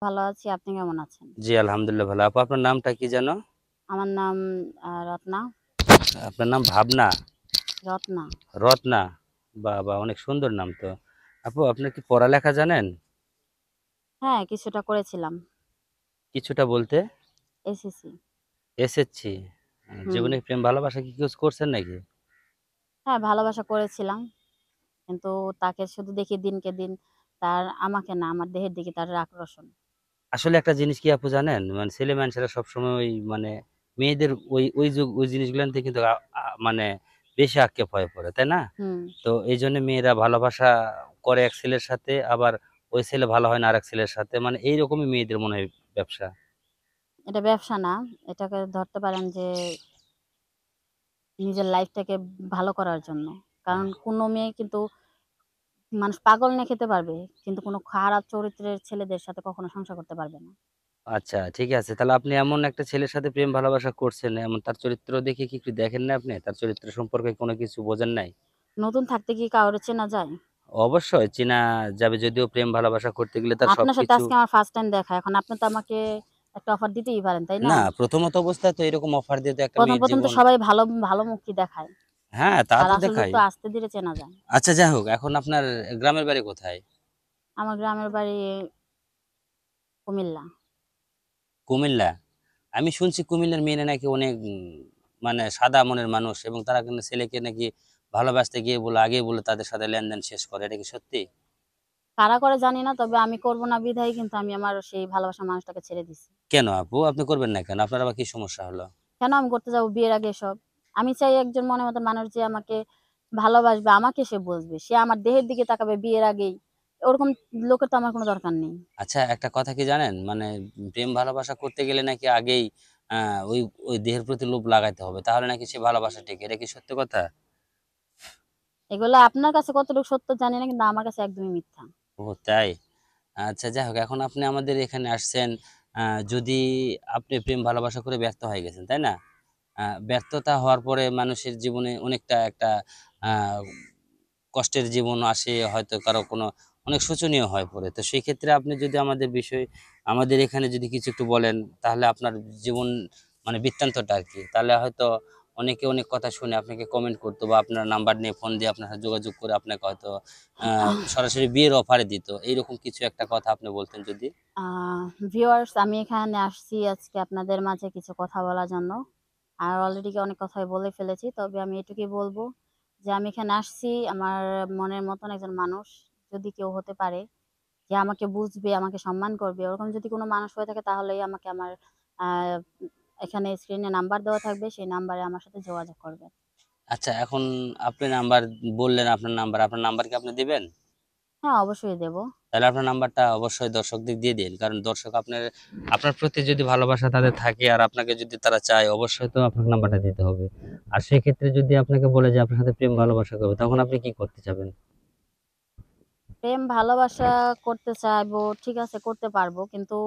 ভালো আছি। আপনি কেমন আছেন? জি, আলহামদুলিল্লাহ ভালো। আপু আপনার নামটা কি যেন? আমার নাম রত্না। আপনার নাম ভাবনা? রত্না। রত্না? বাহ! বাহ! অনেক সুন্দর নাম তো। আপু আপনার কি পড়ালেখা জানেন? হ্যাঁ, কিছুটা করেছিলাম। কিছুটা বলতে? এসএসসি। এসএসসি। হুম। জীবনে প্রেম ভালোবাসা কি কিছু করছেন নাকি? হ্যাঁ, ভালোবাসা করেছিলাম। কিন্তু তাকে শুধু দেখি দিনকে দিন তার আমাকে না, আমার দেহের দিকে তার আকর্ষণ। আসলে একটা জিনিস কি আপু জানেন? মানে ছেলে মানুষেরা সবসময় ওই মানে মেয়েদের ওই জিনিসগুলান থেকে কিন্তু মানে বেশি আক্ষেপ হয়ে পড়ে, তাই না? হুম। তো এইজন্য মেয়েরা ভালোবাসা করে এক ছেলের সাথে, আবার ওই ছেলে ভালো হয় না আরেক ছেলের সাথে। মানে এইরকমই মেয়েদের মনে হয় ব্যবসা। এটা ব্যবসা না। এটাকে ধরতে পারেন যে নিজের লাইফটাকে ভালো করার জন্য। কারণ কোনো মেয়ে কিন্তু মানুষ পাগল না খেতে পারবে। কিন্তু কোনো খারাপ চরিত্রের ছেলেদের সাথে কখনো সংসার করতে পারবে না। আচ্ছা, ঠিক আছে। তাহলে আপনি এমন একটা ছেলের সাথে প্রেম ভালোবাসা করছেন, এমন তার চরিত্র দেখে কি একটু দেখেন না আপনি? তার চরিত্র সম্পর্কে কোনো কিছু বোঝেন নাই? নতুন থাকতে কি কাউরে চেনা যায়? অবশ্যই চেনা যাবে, যদিও প্রেম ভালোবাসা করতে গেলে তার আপনার সাথে সবকিছু। আজকে আমার ফার্স্ট টাইম দেখা। এখন আপনি তো আমাকে একটা অফার দিতেই পারেন, তাই না? না, প্রথমত অবস্থায় তো এরকম অফার দিয়ে তো একটা ১ম, মেয়ের ১ম তো জীবন। সবাই ভালো, ভালো মুখই দেখায়। হ্যাঁ, তা আর তো আসল রূপ দেখাই। তো আস্তে ধীরে চেনা যায়। আচ্ছা, যাই হোক, এখন আপনার গ্রামের বাড়ি কোথায়? আমার গ্রামের বাড়ি কুমিল্লা। কুমিল্লা? আমি শুনছি কুমিল্লার মেয়েরা নাকি অনেক মানে সাদা মনের মানুষ, এবং তারা কিন্তু ছেলেকে নাকি ভালোবাসতে গিয়ে বলে আগেই বলে তাদের সাথে লেনদেন শেষ করে। এটা কি সত্যি? কারা করে জানি না। তবে আমি করব না বিধায় কিন্তু আমি আমার সেই ভালোবাসার মানুষটাকে ছেড়ে দিছি। কেন আপু? আপনি করবেন না কেন? আপনার আবার কি সমস্যা হলো? কেন আমি করতে যাব বিয়ের আগে এসব? আমি চাই একজন মনের মতো মানুষ যে আমাকে ভালোবাসবে, আমাকে সে বুঝবে। সে আমার দেহের দিকে তাকাবে বিয়ের আগেই। ওরকম লোকের তো আমার কোনো দরকার নেই। আচ্ছা, একটা কথা কি জানেন? মানে প্রেম ভালোবাসা করতে গেলে নাকি আগেই আ ওই ওই দেহের প্রতি লোভ লাগাইতে হবে। তাহলে নাকি সে ভালোবাসা টেকে। এটা কি সত্য কথা? এগুলা আপনার কাছে কতটুকু সত্য জানি না কিন্তু আমার কাছে একদমই মিথ্যা। ও তাই? আচ্ছা, যাই হোক, এখন আপনি আমাদের এখানে আসছেন, আ যদি আপনি প্রেম ভালোবাসা করে ব্যর্থ হয়ে গেছেন, তাই না? ব্যর্থতা হওয়ার পরে মানুষের জীবনে অনেকটা একটা আ কষ্টের জীবন আসে, হয়তো কারো কোনো অনেক শোচনীয় হয়ে পড়ে। তো সেই ক্ষেত্রে আপনি যদি আমাদের এখানে যদি কিছু একটু বলেন, তাহলে আপনার জীবন মানে বৃত্তান্তটা আরকি। তাহলে হয়তো অনেকে অনেক কথা শুনে আপনাকে কমেন্ট করতো, বা আপনার নাম্বার নিয়ে ফোন দিয়ে আপনার সাথে যোগাযোগ করে আপনাকে হয়তো আ সরাসরি বিয়ের অফারে দিত। এইরকম কিছু একটা কথা আপনি বলতেন যদি? আ ভিউয়ার্স আমি এখানে আসছি আজকে আপনাদের মাঝে কিছু কথা বলার জন্য। আর অলরেডি অনেক কথাই বলে ফেলেছি। তবে আমি এটুকুই বলব যে আমি এখানে আসছি আমার মনের মতন একজন মানুষ যদি কেউ হতে পারে যে আমাকে বুঝবে, আমাকে সম্মান করবে। ওরকম যদি কোনো মানুষ হয়ে থাকে তাহলেই আমাকে আমার আ এখানে স্ক্রিনে নাম্বার দেওয়া থাকবে। সেই নাম্বারে আমার সাথে যোগাযোগ করবেন। আচ্ছা, এখন আপনি নাম্বার বললেন, আপনার নাম্বার কি আপনি দিবেন? হ্যাঁ, অবশ্যই দেব। তাহলে আপনার নাম্বারটা অবশ্যই দর্শকদের দিয়ে দিন। কারণ দর্শক আপনার প্রতি যদি ভালোবাসা তাদের থাকে, আর আপনাকে যদি তারা চায়, অবশ্যই তো আপনার নাম্বারটা দিতে হবে। আর সেক্ষেত্রে যদি আপনাকে বলে যে আপনার সাথে প্রেম ভালোবাসা করবে, তখন আপনি কি করতে চাবেন? প্রেম ভালোবাসা করতে চাইবো, ঠিক আছে করতে পারবো। কিন্তু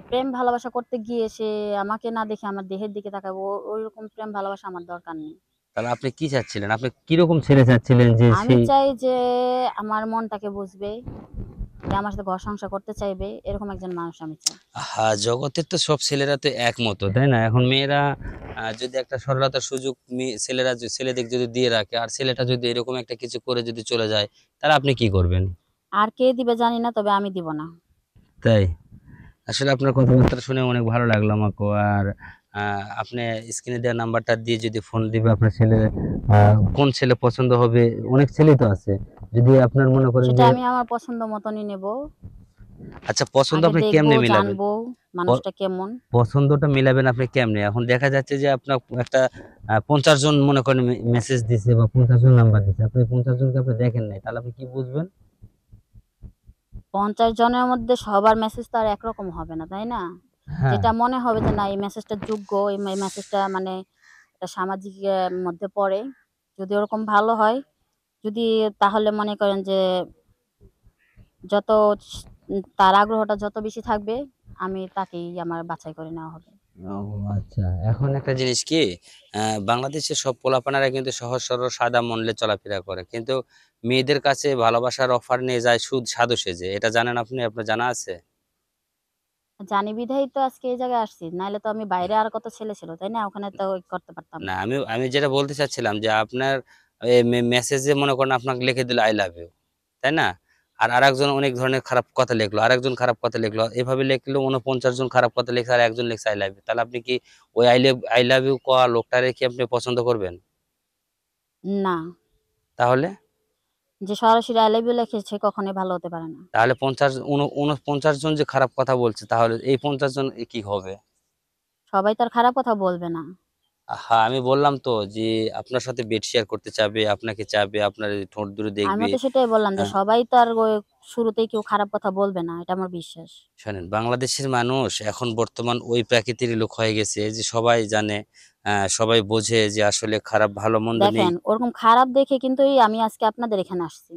প্রেম ভালোবাসা করতে গিয়ে সে আমাকে না দেখে আমার দেহের দিকে তাকাবে। ওইরকম প্রেম ভালোবাসা আমার দরকার নেই। তাহলে আপনি কি চাচ্ছিলেন? আপনি কিরকম ছেলে চাচ্ছিলেন যে আমি সেই। চাই যে আমার মনটাকে বুঝবে, যে আমার সাথে ঘর সংসার করতে চাইবে, এরকম একজন মানুষ আমি চাই। হ্যাঁ, জগতের তো সব ছেলেরা তো এক মতো, তাই না? এখন মেয়েরা যদি একটা সরলতার সুযোগ ছেলেদের যদি দিয়ে রাখে, আর ছেলেটা যদি এরকম একটা কিছু করে যদি চলে যায়, তাহলে আপনি কি করবেন? আর কে দিবে জানি না, তবে আমি দিব না। তাই? আসলে আপনার কথাবার্তা শুনে অনেক ভালো লাগলো আমাকে। আর আপনি স্ক্রিনে দেওয়া নাম্বারটা দিয়ে যদি ফোন দিবে আপনার ছেলে, কোন ছেলে পছন্দ হবে, অনেক ছেলেই তো আছে। যদি আপনার মনে করেন সেটা যে আমি আমার পছন্দ মতনই নেব। আচ্ছা, পছন্দ আগে আপনি দেখবো, কেমনে মিলাবেন? জানবো প মানুষটা কেমন। পছন্দটা মিলাবেন আপনি কেমনে? এখন দেখা যাচ্ছে যে আপনার একটা ৫০ জন মনে করেন মেসেজ দিছে, বা ৫০ জন নাম্বার দিছে। আপনি ৫০ জনকে আপনি দেখেন নাই। তাহলে আপনি কি বুঝবেন? ৫০ জনের মধ্যে সবার মেসেজ তো আর একরকম হবে না, তাই না? হ্যাঁ। যেটা মনে হবে যে না এই মেসেজটা যোগ্য, এই মেসেজটা মানে এটা সামাজিক মধ্যে পড়ে। যদি ওরকম ভালো হয়, যদি তাহলে মনে করেন যে যত তার আগ্রহটা যত বেশি থাকবে, আমি তাকেই আমার বাছাই করে নেওয়া হবে। ও আচ্ছা। এখন একটা জিনিস কি, আ বাংলাদেশের সব পোলাপানেরা কিন্তু সহজ সরল সাদা মন চলাফেরা করে। কিন্তু মেয়েদের কাছে ভালোবাসার অফার নিয়ে যায় সুদ সাধু সেজে। এটা জানেন আপনি? আপনার জানা আছে? জানি বিধায় তো আজকে এই জায়গায় আসছি। নাইলে তো আমি বাইরে আর কত ছেলে ছিল, তাই না? ওখানে তো করতে পারতাম না না। আমি যেটা বলতে চাচ্ছিলাম যে আপনার মেসেজে মনে করেন আপনাকে লিখে দিল আই লাভ ইউ, তাই না? আর আরেকজন অনেক ধরনের খারাপ কথা লিখলো, আরেকজন খারাপ কথা লিখলো। এভাবে লিখলেও ৪৯ জন খারাপ কথা লিখছে আর একজন লিখছে আই লাভ ইউ। তাহলে আপনি কি ওই আই লাভ ইউ কোয়া লোকটারে কি আপনি পছন্দ করবেন? না, তাহলে? যে সরাসরি I love you লিখেছে কখনোই ভালো হতে পারে না। তাহলে ৪৯ জন যে খারাপ কথা বলছে তাহলে এই ৫০ জন কি হবে? সবাই তো আর খারাপ কথা বলবে না। হ্যাঁ, আমি বললাম তো যে আপনার সাথে বেড শেয়ার করতে চাবে, আপনাকে চাবে, আপনার এই ঠোঁট দুটো আমিও দেখবে। তো সেটাই বললাম আ যে সবাই তো আর শুরুতেই কেউ খারাপ কথা বলবে না। এটা আমার বিশ্বাস। শোনেন, বাংলাদেশের মানুষ এখন বর্তমান ওই প্রকৃতির লোক হয়ে গেছে যে সবাই জানে, সবাই বোঝে যে আসলে খারাপ ভালো মন্দ নেই। দেখেন ওরকম খারাপ দেখে কিন্তু আমি আজকে আপনাদের এখানে আসছি।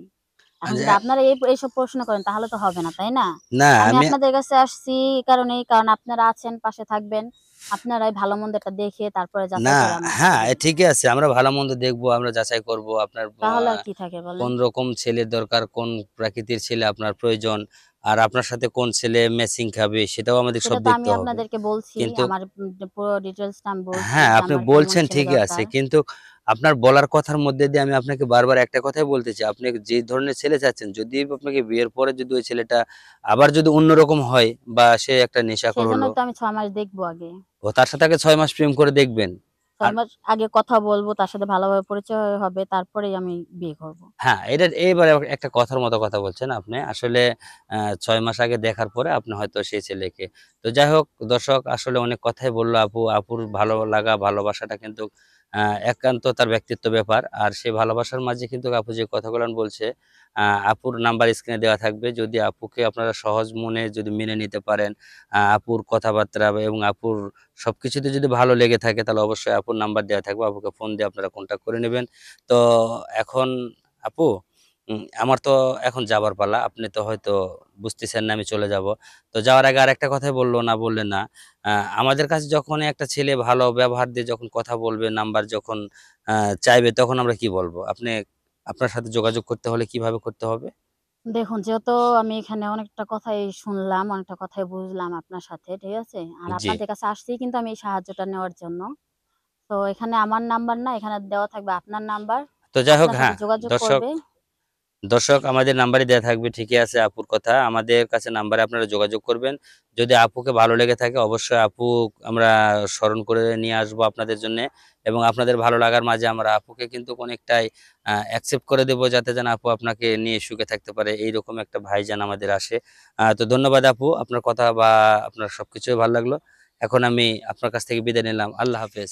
এখন যে যদি আপনারা এইসব প্রশ্ন করেন তাহলে তো হবে না, তাই না? না আমি আমি আপনাদের কাছে আসছি এই কারণেই, কারণ আপনারা আছেন, পাশে থাকবেন। আপনারাই ভালো মন্দটা দেখে তারপরে না যাচাই করে আমার কাছে হ্যাঁ, দিবেন। ঠিকই আছে। আমরা ভালো মন্দ দেখবো, আমরা যাচাই করব। আপনার তাহলে আর কি থাকে বলেন? কোন রকম ছেলের দরকার, কোন প্রকৃতির ছেলে আপনার প্রয়োজন, আর আপনার সাথে কোন ছেলে ম্যাচিং খাবে সেটাও আমাদের সব সেটা তো আমি দেখতে হবে। আপনাদেরকে বলছি। কিন্তু আমার পুরো ডিটেইলসটা আমি বলছি হ্যাঁ, যে আপনি আমার কেমন বলছেন ছেলে ঠিকই আছে। দরকার। কিন্তু আপনার বলার কথার মধ্যে দিয়ে আমি আপনাকে বারবার একটা কথাই বলতেছি। আপনি যে ধরনের ছেলে চাচ্ছেন, যদি আপনাকে বিয়ের পরে যদি ওই ছেলেটা আবার যদি অন্যরকম হয় বা সে একটা নেশাখোর হলো, সেজন্যই তো আমি ৬ মাস দেখবো আগে। ও তার সাথে আগে ৬ মাস প্রেম করে দেখবেন। ৬ আর মাস আগে কথা বলবো, তার সাথে ভালোভাবে পরিচয় হবে, তারপরেই আমি বিয়ে করব। হ্যাঁ, এইবারে একটা কথার মতো কথা বলছেন আপনি। আসলে ৬ মাস আগে দেখার পরে আপনি হয়তো সেই ছেলেকে তো যাই হোক দর্শক আসলে অনেক কথাই বলল আপু। আপুর ভালো লাগা ভালোবাসাটা কিন্তু আ একান্ত তার ব্যক্তিত্ব ব্যাপার। আর সেই ভালোবাসার মাঝে কিন্তু আপু যে কথাগুলো বলছে, আ আপুর নাম্বার স্ক্রিনে দেওয়া থাকবে। যদি আপুকে আপনারা সহজ মনে যদি মেনে নিতে পারেন, আপুর কথাবার্তা এবং আপুর সবকিছুতে যদি ভালো লেগে থাকে তাহলে অবশ্যই আপুর নাম্বার দেওয়া থাকবে। আপুকে ফোন দিয়ে আপনারা কনট্যাক্ট করে নিবেন। তো এখন আপু, আমার তো এখন যাবার পালা। আপনি তো হয়তো বুঝতেছেন না আমি চলে যাবো। তো যাওয়ার আগে আরেকটা কথাই না বললেন না। আ আমাদের কাছে যখনই একটা ছেলে ভালো ব্যবহার দিয়ে যখন কথা বলবে, নাম্বার যখন আ চাইবে তখন আমরা কি বলবো? আপনার সাথে যোগাযোগ করতে হলে কিভাবে করতে হবে? দেখুন, যেহেতু আমি এখানে অনেকটা কথাই শুনলাম, অনেকটা কথাই বুঝলাম আপনার সাথে, ঠিক আছে? আর জি। আপনাদের কাছে আসছি কিন্তু আমি এই সাহায্যটা নেওয়ার জন্য। তো এখানে আমার নাম্বার না, এখানে দেওয়া থাকবে আপনার নাম্বার। তো যাই হোক আপনার সাথে হ্যাঁ, যোগাযোগ দর্শক করবে। দর্শক আমাদের নাম্বারই দেয়া থাকবে। ঠিকই আছে আপুর কথা। আমাদের কাছে নাম্বারে আপনারা যোগাযোগ করবেন। যদি আপুকে ভালো লেগে থাকে অবশ্যই আপু আমরা স্মরণ করে নিয়ে আসবো আপনাদের জন্যে এবং আপনাদের ভালো লাগার মাঝে আমরা আপুকে কিন্তু অনেকটাই অ্যাকসেপ্ট করে দেব যাতে যেন আপু আপনাকে নিয়ে সুখে থাকতে পারে। এইরকম একটা ভাইজান আমাদের আসে। তো ধন্যবাদ আপু। আপনার কথা বা আপনার সবকিছুই ভালো লাগলো। এখন আমি আপনার কাছ থেকে বিদায় নিলাম। আল্লাহ হাফেজ।